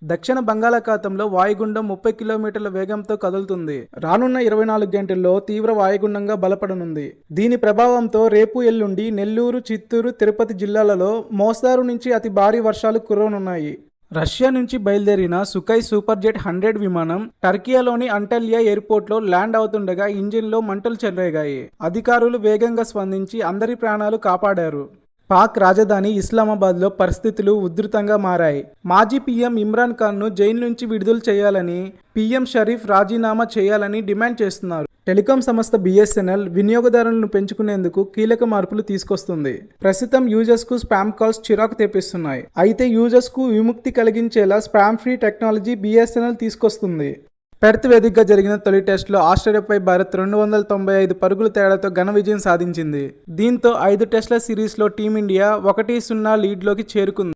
దక్షిణ బంగాళాఖాతంలో వాయుగుండం 30 కిలోమీటర్ల వేగంతో కదులుతుంది. రానున్న 24 గంటల్లో తీవ్ర వాయుగుండంగా బలపడనుంది. దీని ప్రభావంతో రేపు ఎల్లుండి నెల్లూరు, చిత్తూరు, తిరుపతి జిల్లాలలో మోస్తారు నుంచి అతి భారీ వర్షాలు కురవనున్నాయి. రష్యా నుంచి బయలుదేరిన సుఖాయ్ సూపర్ జెట్ 100 విమానం టర్కియాలోని అంటల్యా ఎయిర్పోర్ట్లో ల్యాండ్ అవుతుండగా ఇంజిన్లో మంటలు చెలరేగాయి. అధికారులు వేగంగా స్పందించి అందరి ప్రాణాలు కాపాడారు. పాక్ రాజధాని ఇస్లామాబాద్లో పరిస్థితులు ఉధృతంగా మారాయి. మాజీ పీఎం ఇమ్రాన్ ఖాన్ను జైలు నుంచి విడుదల చేయాలని, పీఎం షరీఫ్ రాజీనామా చేయాలని డిమాండ్ చేస్తున్నారు. టెలికాం సంస్థ BSNL వినియోగదారులను పెంచుకునేందుకు కీలక మార్పులు తీసుకొస్తుంది. ప్రస్తుతం యూజర్స్కు స్పామ్ కాల్స్ చిరాకు తెప్పిస్తున్నాయి. అయితే యూజర్స్కు విముక్తి కలిగించేలా స్పామ్ ఫ్రీ టెక్నాలజీ BSNL తీసుకొస్తుంది. పెర్త్ వేదికగా జరిగిన తొలి టెస్టులో ఆస్ట్రేలియాపై భారత్ 295 పరుగుల తేడాతో ఘన విజయం సాధించింది. దీంతో 5 టెస్టుల సిరీస్లో టీమిండియా 1-0 లీడ్లోకి చేరుకుంది.